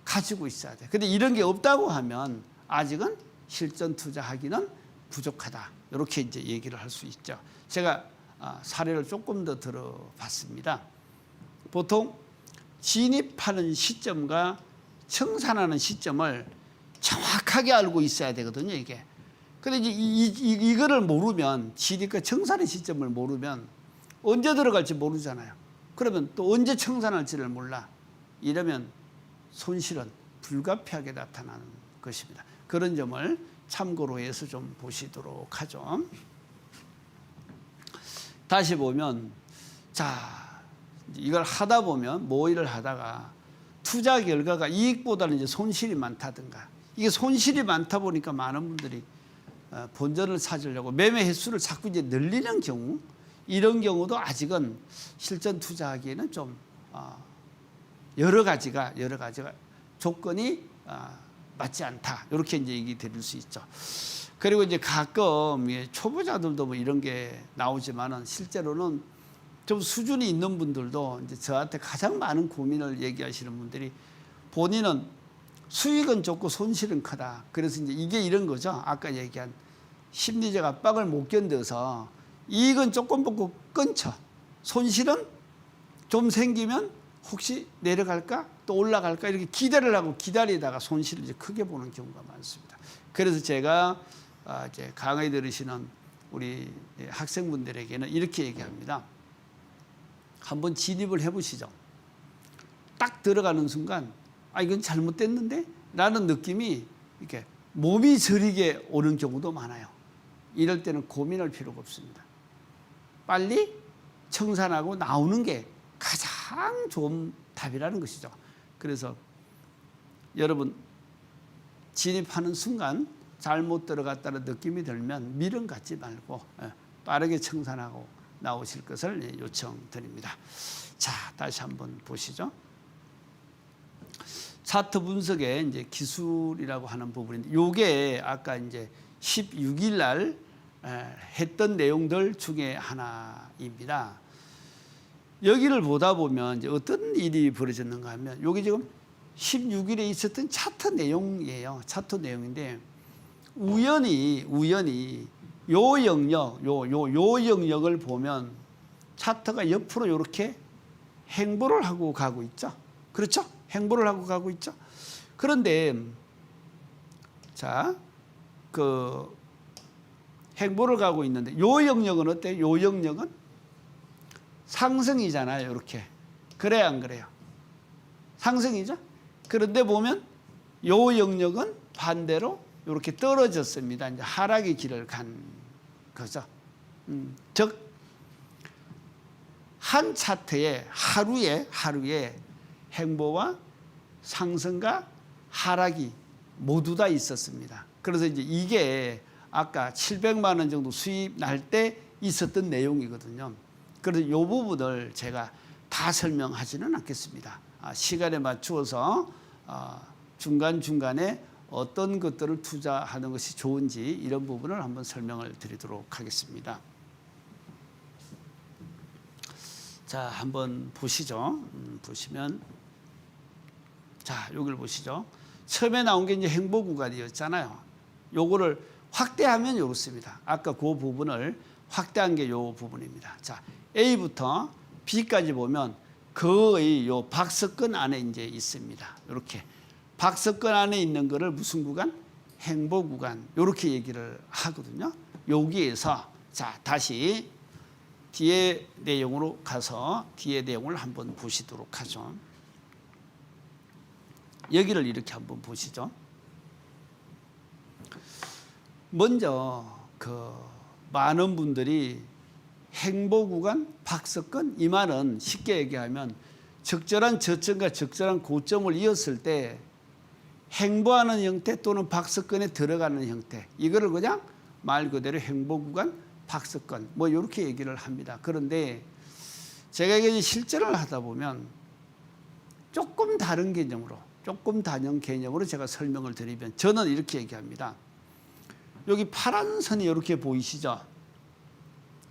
가지고 있어야 돼. 근데 이런 게 없다고 하면 아직은 실전 투자하기는 부족하다. 이렇게 이제 얘기를 할 수 있죠. 제가 사례를 조금 더 들어봤습니다. 보통 진입하는 시점과 청산하는 시점을 정확하게 알고 있어야 되거든요, 이게. 근데 이제 이거를 모르면 진입과 청산의 시점을 모르면 언제 들어갈지 모르잖아요. 그러면 또 언제 청산할지를 몰라. 이러면 손실은 불가피하게 나타나는 것입니다. 그런 점을 참고로 해서 좀 보시도록 하죠. 다시 보면 자, 이걸 하다 보면 뭐 일을 하다가 투자 결과가 이익보다는 이제 손실이 많다든가, 이게 손실이 많다 보니까 많은 분들이 본전을 찾으려고 매매 횟수를 자꾸 이제 늘리는 경우, 이런 경우도 아직은 실전 투자하기에는 좀 여러 가지가 조건이 맞지 않다, 이렇게 이제 얘기 드릴 수 있죠. 그리고 이제 가끔 초보자들도 뭐 이런 게 나오지만은 실제로는 좀 수준이 있는 분들도 이제 저한테 가장 많은 고민을 얘기하시는 분들이, 본인은 수익은 좋고 손실은 크다. 그래서 이제 이게 이런 거죠. 아까 얘기한 심리적 압박을 못 견뎌서 이익은 조금 보고 끊죠. 손실은 좀 생기면 혹시 내려갈까 또 올라갈까 이렇게 기대를 하고 기다리다가 손실을 이제 크게 보는 경우가 많습니다. 그래서 제가 이제 강의 들으시는 우리 학생분들에게는 이렇게 얘기합니다. 한번 진입을 해보시죠. 딱 들어가는 순간 이건 잘못됐는데? 라는 느낌이 이렇게 몸이 저리게 오는 경우도 많아요. 이럴 때는 고민할 필요가 없습니다. 빨리 청산하고 나오는 게 가장 좋은 답이라는 것이죠. 그래서 여러분 진입하는 순간 잘못 들어갔다는 느낌이 들면 미련 갖지 말고 빠르게 청산하고 나오실 것을 요청드립니다. 자, 다시 한번 보시죠. 차트 분석의 이제 기술이라고 하는 부분인데, 요게 아까 이제 16일 날 했던 내용들 중에 하나입니다. 여기를 보다 보면 이제 어떤 일이 벌어졌는가 하면, 요게 지금 16일에 있었던 차트 내용이에요. 차트 내용인데, 우연히 요 영역, 요 영역을 보면 차트가 옆으로 이렇게 행보를 하고 가고 있죠. 그렇죠? 행보를 하고 가고 있죠. 그런데 자, 그 행보를 가고 있는데 요 영역은 어때요? 요 영역은 상승이잖아요. 이렇게. 그래야 안 그래요? 상승이죠. 그런데 보면 요 영역은 반대로 이렇게 떨어졌습니다. 이제 하락의 길을 간 거죠. 즉, 한 차트에 하루에 행보와 상승과 하락이 모두 다 있었습니다. 그래서 이제 이게 아까 700만 원 정도 수입 날 때 있었던 내용이거든요. 그래서 이 부분을 제가 다 설명하지는 않겠습니다. 시간에 맞추어서 중간중간에 어떤 것들을 투자하는 것이 좋은지 이런 부분을 한번 설명을 드리도록 하겠습니다. 자, 한번 보시죠. 보시면 자, 여기를 보시죠. 처음에 나온 게 이제 행보 구간이었잖아요. 요거를 확대하면 이렇습니다. 아까 그 부분을 확대한 게 요 부분입니다. 자, A부터 B까지 보면 거의 요 박스권 안에 이제 있습니다. 이렇게 박스권 안에 있는 거를 무슨 구간? 행보 구간. 이렇게 얘기를 하거든요. 여기에서 자, 다시 뒤에 내용으로 가서 뒤에 내용을 한번 보시도록 하죠. 여기를 이렇게 한번 보시죠. 먼저 많은 분들이 행보 구간, 박스권, 이 말은 쉽게 얘기하면 적절한 저점과 적절한 고점을 이었을 때 행보하는 형태 또는 박스권에 들어가는 형태, 이거를 그냥 말 그대로 행보 구간, 박스권 뭐 이렇게 얘기를 합니다. 그런데 제가 이게 실전을 하다 보면 조금 다른 개념으로 제가 설명을 드리면 저는 이렇게 얘기합니다. 여기 파란 선이 이렇게 보이시죠?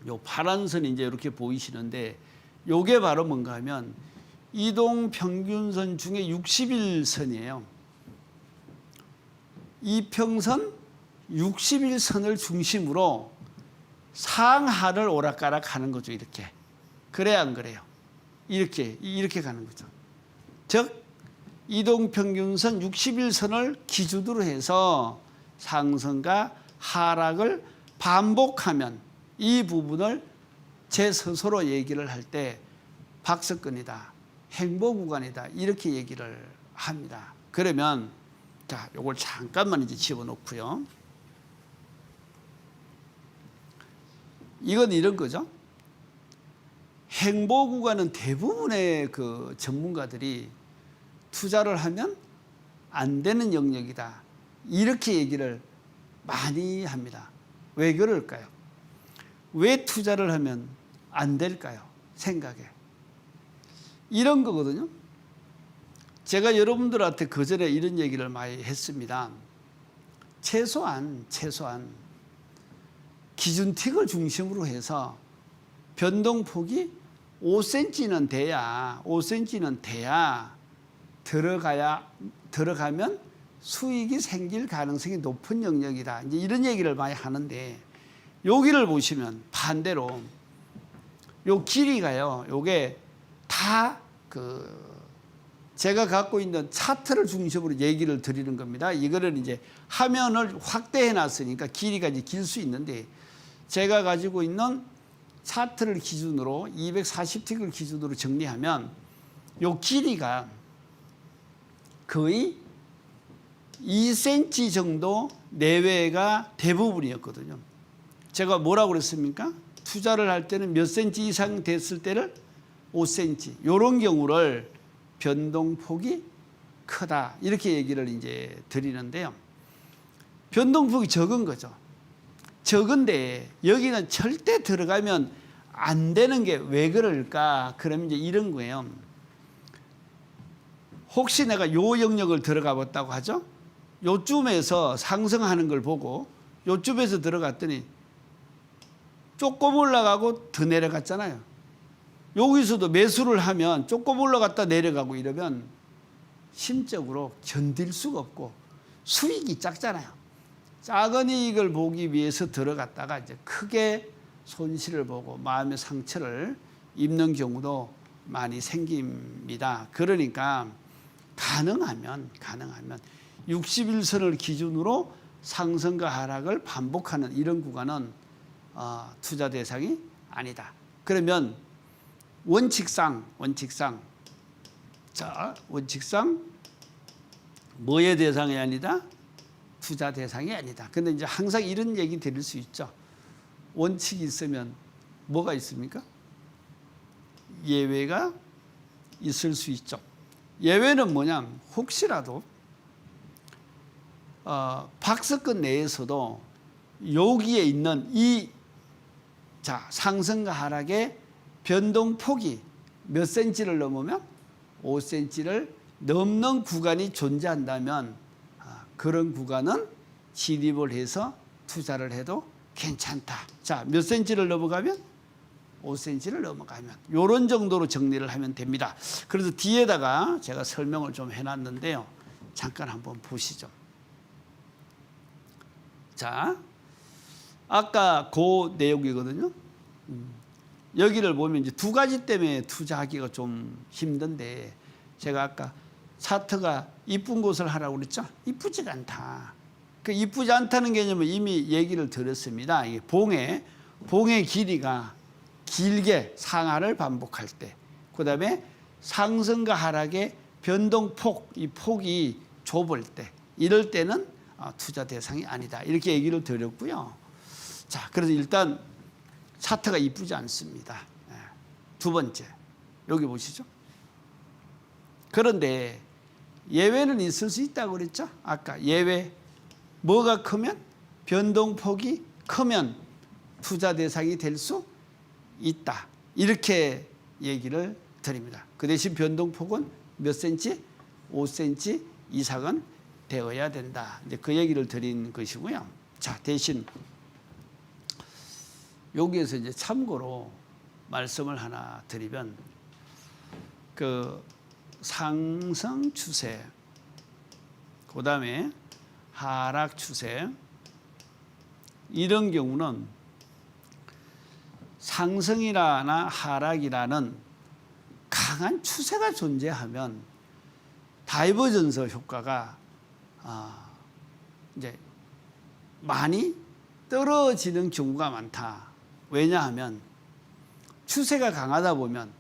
요 파란 선이 이제 이렇게 보이시는데 요게 바로 뭔가 하면 이동 평균선 중에 60일선이에요. 이평선 60일선을 중심으로 상하를 오락가락 하는 거죠. 이렇게. 그래야 안 그래요? 이렇게 가는 거죠. 즉 이동평균선 60일선을 기준으로 해서 상승과 하락을 반복하면 이 부분을 제 스스로 얘기를 할 때 박스권이다, 행보 구간이다 이렇게 얘기를 합니다. 그러면 자, 요걸 잠깐만 이제 집어넣고요. 이건 이런 거죠. 행보 구간은 대부분의 그 전문가들이 투자를 하면 안 되는 영역이다. 이렇게 얘기를 많이 합니다. 왜 그럴까요? 왜 투자를 하면 안 될까요? 생각에. 이런 거거든요. 제가 여러분들한테 그전에 이런 얘기를 많이 했습니다. 최소한 기준틱을 중심으로 해서 변동폭이 5cm는 돼야 들어가면 수익이 생길 가능성이 높은 영역이다. 이제 이런 얘기를 많이 하는데 여기를 보시면 반대로 요 길이가요. 요게 다 제가 갖고 있는 차트를 중심으로 얘기를 드리는 겁니다. 이거를 이제 화면을 확대해 놨으니까 길이가 이제 길 수 있는데 제가 가지고 있는 차트를 기준으로 240틱을 기준으로 정리하면 요 길이가 거의 2cm 정도 내외가 대부분이었거든요. 제가 뭐라고 그랬습니까? 투자를 할 때는 몇 cm 이상 됐을 때를 5cm. 이런 경우를 변동폭이 크다. 이렇게 얘기를 이제 드리는데요. 변동폭이 적은 거죠. 적은데 여기는 절대 들어가면 안 되는 게 왜 그럴까? 그러면 이제 이런 거예요. 혹시 내가 요 영역을 들어가 봤다고 하죠? 요쯤에서 상승하는 걸 보고 요쯤에서 들어갔더니 조금 올라가고 더 내려갔잖아요. 여기서도 매수를 하면 조금 올라갔다 내려가고 이러면 심적으로 견딜 수가 없고 수익이 작잖아요. 작은 이익을 보기 위해서 들어갔다가 이제 크게 손실을 보고 마음의 상처를 입는 경우도 많이 생깁니다. 그러니까 가능하면 61선을 기준으로 상승과 하락을 반복하는 이런 구간은 투자 대상이 아니다. 그러면 원칙상 뭐의 대상이 아니다? 투자 대상이 아니다. 근데 이제 항상 이런 얘기 드릴 수 있죠. 원칙이 있으면 뭐가 있습니까? 예외가 있을 수 있죠. 예외는 뭐냐? 혹시라도 박스권 내에서도 여기에 있는 상승과 하락의 변동폭이 몇 cm를 넘으면 5cm를 넘는 구간이 존재한다면 그런 구간은 진입을 해서 투자를 해도 괜찮다. 자, 몇 cm를 넘어가면 5cm를 넘어가면 이런 정도로 정리를 하면 됩니다. 그래서 뒤에다가 제가 설명을 좀 해놨는데요. 잠깐 한번 보시죠. 자, 아까 그 내용이거든요. 여기를 보면 이제 두 가지 때문에 투자하기가 좀 힘든데 제가 아까 차트가 이쁜 곳을 하라고 그랬죠. 이쁘지가 않다. 그 이쁘지 않다는 개념은 이미 얘기를 드렸습니다. 이게 봉의 길이가 길게 상하를 반복할 때, 그다음에 상승과 하락의 변동폭, 이 폭이 좁을 때, 이럴 때는 투자 대상이 아니다. 이렇게 얘기를 드렸고요. 자, 그래서 일단 차트가 이쁘지 않습니다. 두 번째, 여기 보시죠. 그런데 예외는 있을 수 있다고 그랬죠. 아까 예외 뭐가 크면 변동폭이 크면 투자 대상이 될 수 있다. 이렇게 얘기를 드립니다. 그 대신 변동폭은 몇 cm? 5cm 이상은 되어야 된다. 이제 그 얘기를 드린 것이고요. 자, 대신 여기에서 이제 참고로 말씀을 하나 드리면 그 상승 추세, 그다음에 하락 추세, 이런 경우는 상승이라나 하락이라는 강한 추세가 존재하면 다이버전스 효과가 이제 많이 떨어지는 경우가 많다. 왜냐하면 추세가 강하다 보면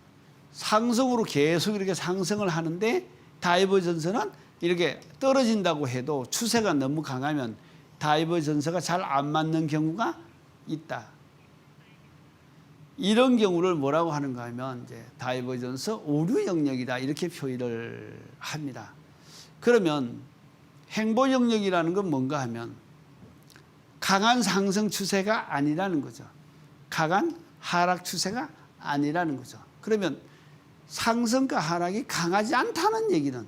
상승으로 계속 이렇게 상승을 하는데 다이버전스는 이렇게 떨어진다고 해도 추세가 너무 강하면 다이버전스가 잘 안 맞는 경우가 있다. 이런 경우를 뭐라고 하는가 하면 이제 다이버전스 오류 영역이다 이렇게 표현을 합니다. 그러면 행보 영역이라는 건 뭔가 하면 강한 상승 추세가 아니라는 거죠. 강한 하락 추세가 아니라는 거죠. 그러면 상승과 하락이 강하지 않다는 얘기는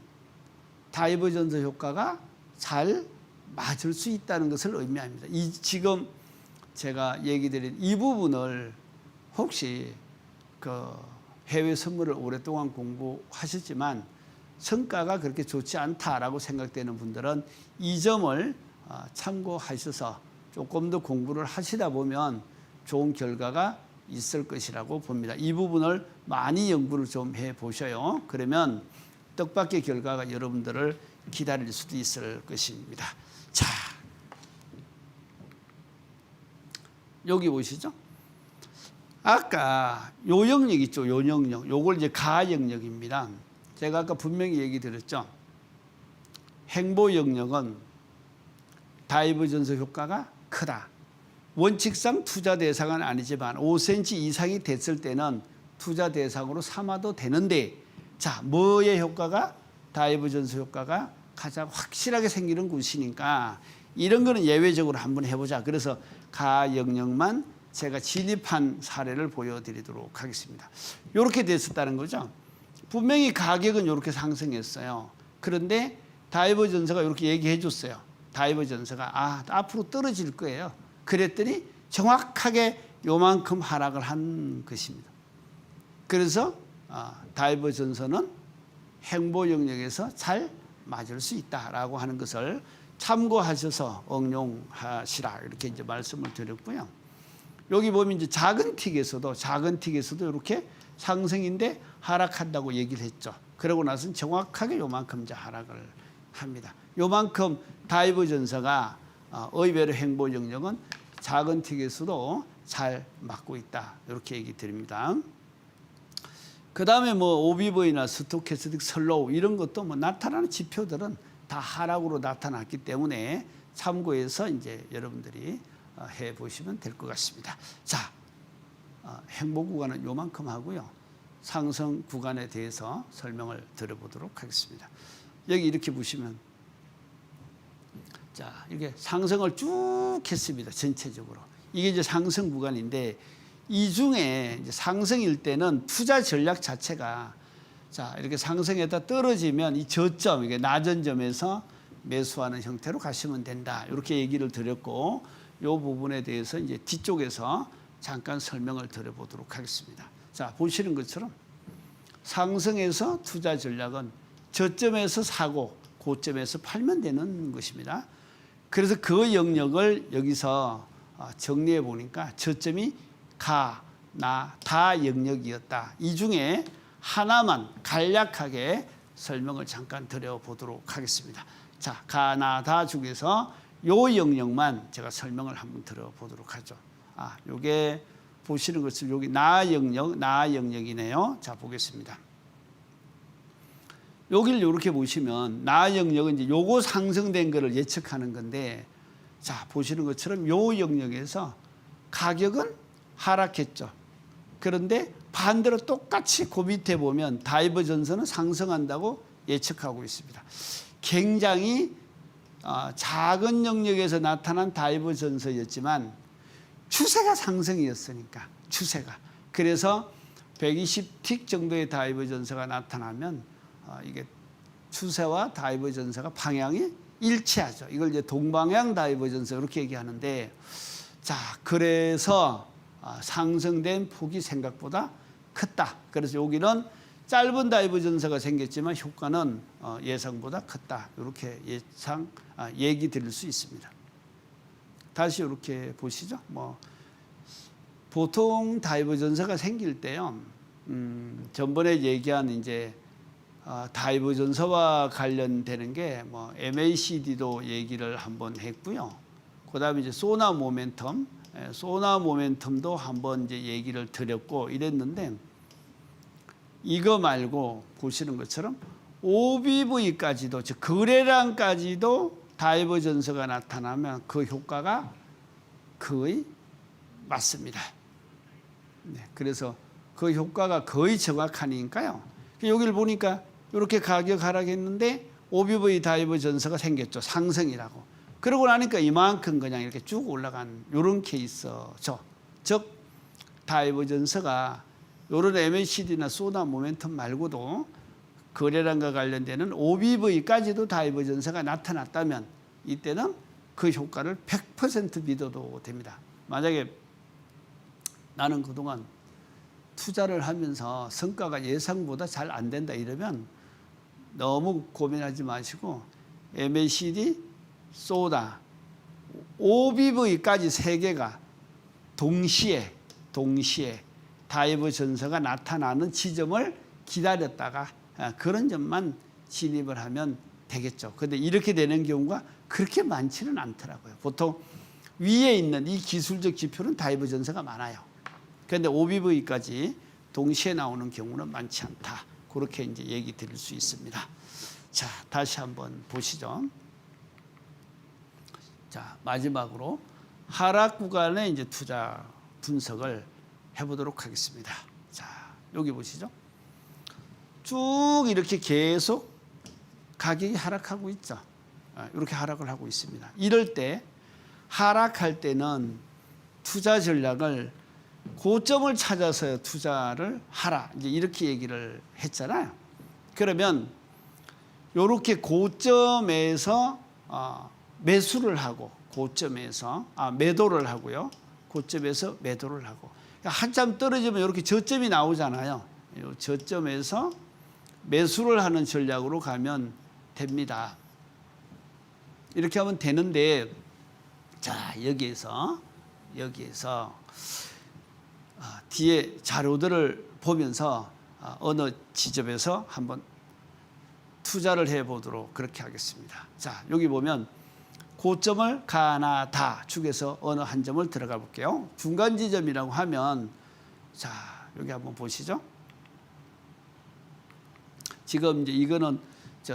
다이버전스 효과가 잘 맞을 수 있다는 것을 의미합니다. 지금 제가 얘기 드린 이 부분을 혹시 그 해외 선물을 오랫동안 공부하셨지만 성과가 그렇게 좋지 않다라고 생각되는 분들은 이 점을 참고하셔서 조금 더 공부를 하시다 보면 좋은 결과가 있을 것이라고 봅니다. 이 부분을 많이 연구를 좀 해보셔요. 그러면 뜻밖의 결과가 여러분들을 기다릴 수도 있을 것입니다. 자, 여기 보시죠. 아까 요 영역 있죠. 요 영역. 요걸 이제 가 영역입니다. 제가 아까 분명히 얘기 드렸죠. 행보 영역은 다이버전스 효과가 크다. 원칙상 투자 대상은 아니지만 5cm 이상이 됐을 때는 투자 대상으로 삼아도 되는데, 자, 뭐의 효과가 다이버전스 효과가 가장 확실하게 생기는 곳이니까 이런 거는 예외적으로 한번 해보자. 그래서 가 영역만 제가 진입한 사례를 보여드리도록 하겠습니다. 이렇게 됐었다는 거죠. 분명히 가격은 이렇게 상승했어요. 그런데 다이버전스가 이렇게 얘기해 줬어요. 다이버전스가 앞으로 떨어질 거예요. 그랬더니 정확하게 요만큼 하락을 한 것입니다. 그래서 다이버전스는 행보 영역에서 잘 맞을 수 있다라고 하는 것을 참고하셔서 응용하시라 이렇게 이제 말씀을 드렸고요. 여기 보면 이제 작은 틱에서도 이렇게 상승인데 하락한다고 얘기를 했죠. 그러고 나서는 정확하게 요만큼 이제 하락을 합니다. 요만큼 다이버전스가 의외로 행보 영역은 작은 틱에서도 잘 맞고 있다 이렇게 얘기 드립니다. 그 다음에 뭐 오비버이나 스토캐스틱 슬로우 이런 것도 뭐 나타나는 지표들은 다 하락으로 나타났기 때문에 참고해서 이제 여러분들이 해 보시면 될 것 같습니다. 자, 행보 구간은 요만큼 하고요. 상승 구간에 대해서 설명을 드려보도록 하겠습니다. 여기 이렇게 보시면 자, 이렇게 상승을 쭉 했습니다. 전체적으로. 이게 이제 상승 구간인데 이 중에 이제 상승일 때는 투자 전략 자체가 자, 이렇게 상승했다 떨어지면 이 저점, 이게 낮은 점에서 매수하는 형태로 가시면 된다. 이렇게 얘기를 드렸고 이 부분에 대해서 이제 뒤쪽에서 잠깐 설명을 드려보도록 하겠습니다. 자, 보시는 것처럼 상승에서 투자 전략은 저점에서 사고 고점에서 팔면 되는 것입니다. 그래서 그 영역을 여기서 정리해 보니까 저점이 가, 나, 다 영역이었다. 이 중에 하나만 간략하게 설명을 잠깐 드려보도록 하겠습니다. 자, 가, 나, 다 중에서 요 영역만 제가 설명을 한번 드려보도록 하죠. 요게 보시는 것은 여기 나 영역이네요. 자, 보겠습니다. 여기를 이렇게 보시면 나 영역은 이제 요거 상승된 거를 예측하는 건데, 자, 보시는 것처럼 요 영역에서 가격은 하락했죠. 그런데 반대로 똑같이 그 밑에 보면 다이버전스는 상승한다고 예측하고 있습니다. 굉장히 작은 영역에서 나타난 다이버전스였지만 추세가 상승이었으니까 추세가. 그래서 120틱 정도의 다이버전스가 나타나면 이게 추세와 다이버전스가 방향이 일치하죠. 이걸 이제 동방향 다이버전스 이렇게 얘기하는데, 자, 그래서 상승된 폭이 생각보다 컸다. 그래서 여기는 짧은 다이버전스가 생겼지만 효과는 예상보다 컸다. 이렇게 얘기 드릴 수 있습니다. 다시 이렇게 보시죠. 뭐 보통 다이버전스가 생길 때요. 전번에 얘기한 이제 다이버전스와 관련되는 게 뭐 MACD도 얘기를 한번 했고요. 그다음에 이제 소나 모멘텀도 한번 이제 얘기를 드렸고 이랬는데, 이거 말고 보시는 것처럼 OBV까지도, 즉 거래량까지도 다이버전스가 나타나면 그 효과가 거의 맞습니다. 네, 그래서 그 효과가 거의 정확하니까요. 여기를 보니까 이렇게 가격 하락했는데 OBV 다이버 전서가 생겼죠. 상승이라고. 그러고 나니까 이만큼 그냥 이렇게 쭉 올라간 이런 케이스죠. 즉 다이버 전서가 이런 MACD나 소다 모멘텀 말고도 거래량과 관련되는 OBV까지도 다이버 전서가 나타났다면 이때는 그 효과를 100% 믿어도 됩니다. 만약에 나는 그동안 투자를 하면서 성과가 예상보다 잘 안 된다 이러면 너무 고민하지 마시고 MACD, 소다, OBV까지 세 개가 동시에 다이버 전서가 나타나는 지점을 기다렸다가 그런 점만 진입을 하면 되겠죠. 그런데 이렇게 되는 경우가 그렇게 많지는 않더라고요. 보통 위에 있는 이 기술적 지표는 다이버 전서가 많아요. 그런데 OBV까지 동시에 나오는 경우는 많지 않다. 그렇게 이제 얘기 드릴 수 있습니다. 자, 다시 한번 보시죠. 자, 마지막으로 하락 구간의 이제 투자 분석을 해보도록 하겠습니다. 자, 여기 보시죠. 쭉 이렇게 계속 가격이 하락하고 있죠. 이렇게 하락을 하고 있습니다. 이럴 때 하락할 때는 투자 전략을 고점을 찾아서 투자를 하라. 이제 이렇게 얘기를 했잖아요. 그러면 이렇게 고점에서 매수를 하고 고점에서 매도를 하고요. 고점에서 매도를 하고 한참 떨어지면 이렇게 저점이 나오잖아요. 이 저점에서 매수를 하는 전략으로 가면 됩니다. 이렇게 하면 되는데 자 여기에서 뒤에 자료들을 보면서 어느 지점에서 한번 투자를 해보도록 그렇게 하겠습니다. 자 여기 보면 고점을 가나다 축에서 어느 한 점을 들어가 볼게요. 중간 지점이라고 하면 자 여기 한번 보시죠. 지금 이제 이거는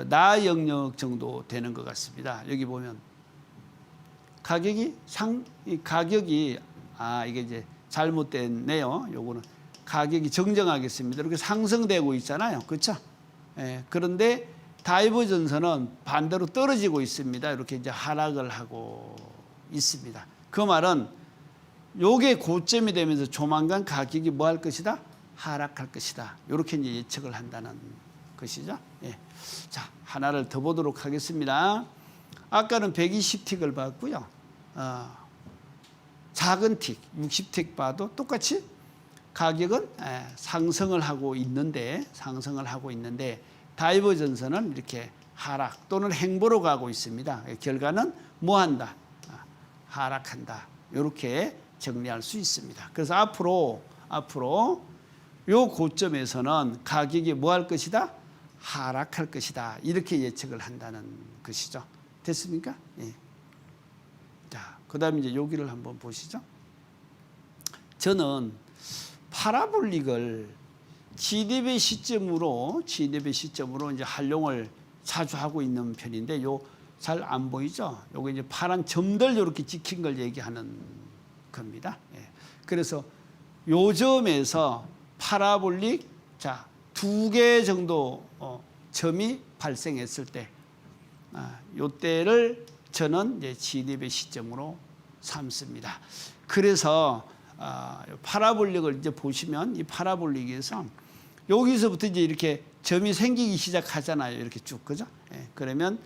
나 영역 정도 되는 것 같습니다. 여기 보면 가격이 이게 이제 잘못됐네요. 요거는 가격이 정정하겠습니다. 이렇게 상승되고 있잖아요. 그렇죠? 예, 그런데 다이버 전선은 반대로 떨어지고 있습니다. 이렇게 이제 하락을 하고 있습니다. 그 말은 요게 고점이 되면서 조만간 가격이 뭐 할 것이다? 하락할 것이다. 이렇게 이제 예측을 한다는 것이죠. 예. 자, 하나를 더 보도록 하겠습니다. 아까는 120틱을 봤고요. 작은 틱, 60틱 봐도 똑같이 가격은 상승을 하고 있는데 다이버 전선은 이렇게 하락 또는 행보로 가고 있습니다. 결과는 뭐 한다? 하락한다. 이렇게 정리할 수 있습니다. 그래서 앞으로 요 고점에서는 가격이 뭐 할 것이다? 하락할 것이다. 이렇게 예측을 한다는 것이죠. 됐습니까? 예. 자, 그다음에 이제 여기를 한번 보시죠. 저는 파라볼릭을 GDB 시점으로 이제 활용을 자주 하고 있는 편인데 요 잘 안 보이죠? 요거 이제 파란 점들 이렇게 찍힌 걸 얘기하는 겁니다. 예. 그래서 요 점에서 파라볼릭 자, 2개 정도 점이 발생했을 때 요때를 저는 이제 GDB 시점으로 삼습니다. 그래서 파라볼릭을 이제 보시면 이 파라볼릭에서 여기서부터 이제 이렇게 점이 생기기 시작하잖아요. 이렇게 쭉 그죠? 예, 그러면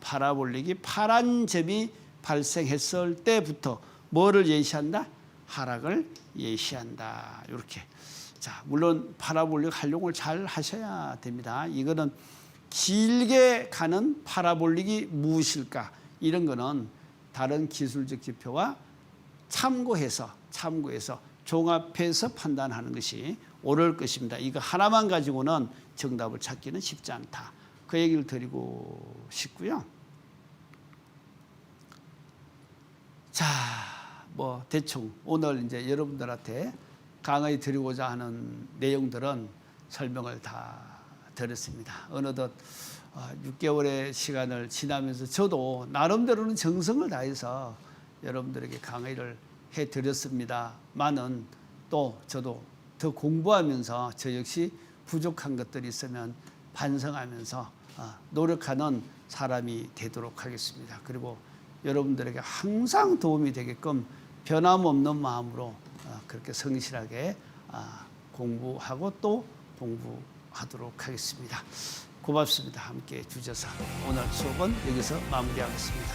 파라볼릭이 파란 점이 발생했을 때부터 뭐를 예시한다? 하락을 예시한다. 이렇게. 자, 물론 파라볼릭 활용을 잘 하셔야 됩니다. 이거는 길게 가는 파라볼릭이 무엇일까? 이런 거는 다른 기술적 지표와 참고해서 종합해서 판단하는 것이 옳을 것입니다. 이거 하나만 가지고는 정답을 찾기는 쉽지 않다. 그 얘기를 드리고 싶고요. 자, 뭐 대충 오늘 이제 여러분들한테 강의 드리고자 하는 내용들은 설명을 다 드렸습니다. 어느덧 6개월의 시간을 지나면서 저도 나름대로는 정성을 다해서 여러분들에게 강의를 해드렸습니다만은 또 저도 더 공부하면서 저 역시 부족한 것들이 있으면 반성하면서 노력하는 사람이 되도록 하겠습니다. 그리고 여러분들에게 항상 도움이 되게끔 변함없는 마음으로 그렇게 성실하게 공부하고 또 공부하도록 하겠습니다. 고맙습니다. 함께 해주셔서 오늘 수업은 여기서 마무리하겠습니다.